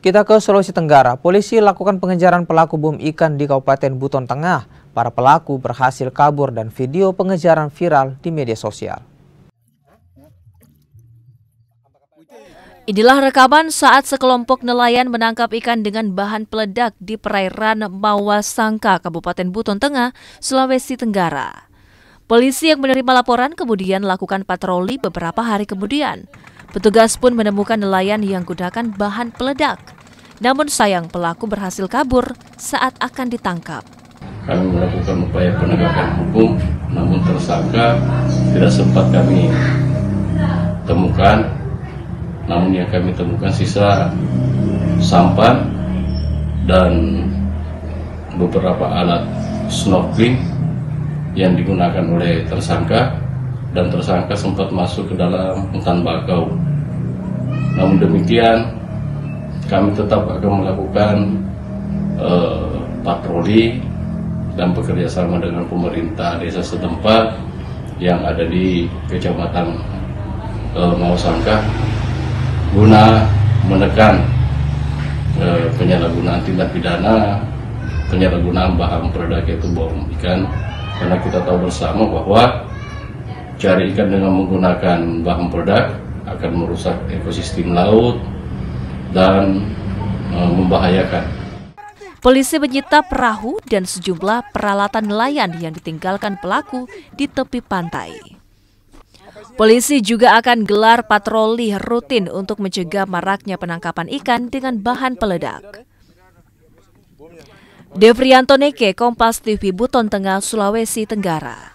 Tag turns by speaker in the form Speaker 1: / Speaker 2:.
Speaker 1: Kita ke Sulawesi Tenggara. Polisi lakukan pengejaran pelaku bom ikan di Kabupaten Buton Tengah. Para pelaku berhasil kabur dan video pengejaran viral di media sosial.
Speaker 2: Inilah rekaman saat sekelompok nelayan menangkap ikan dengan bahan peledak di perairan Mawasangka, Kabupaten Buton Tengah, Sulawesi Tenggara. Polisi yang menerima laporan kemudian lakukan patroli beberapa hari kemudian. Petugas pun menemukan nelayan yang gunakan bahan peledak. Namun sayang pelaku berhasil kabur saat akan ditangkap.
Speaker 3: Kami melakukan upaya penegakan hukum, namun tersangka tidak sempat kami temukan. Namun yang kami temukan sisa sampan dan beberapa alat snorkeling yang digunakan oleh tersangka, dan tersangka sempat masuk ke dalam hutan bakau. Namun demikian, kami tetap akan melakukan patroli dan bekerjasama dengan pemerintah desa setempat yang ada di Kecamatan Mawasangka guna menekan penyalahgunaan tindak pidana, penyalahgunaan bahan peledak yaitu bom ikan, karena kita tahu bersama bahwa cari ikan dengan menggunakan bahan peledak akan merusak ekosistem laut dan membahayakan.
Speaker 2: Polisi menyita perahu dan sejumlah peralatan nelayan yang ditinggalkan pelaku di tepi pantai. Polisi juga akan gelar patroli rutin untuk mencegah maraknya penangkapan ikan dengan bahan peledak. Devrianto Neke, Kompas TV, Buton Tengah, Sulawesi Tenggara.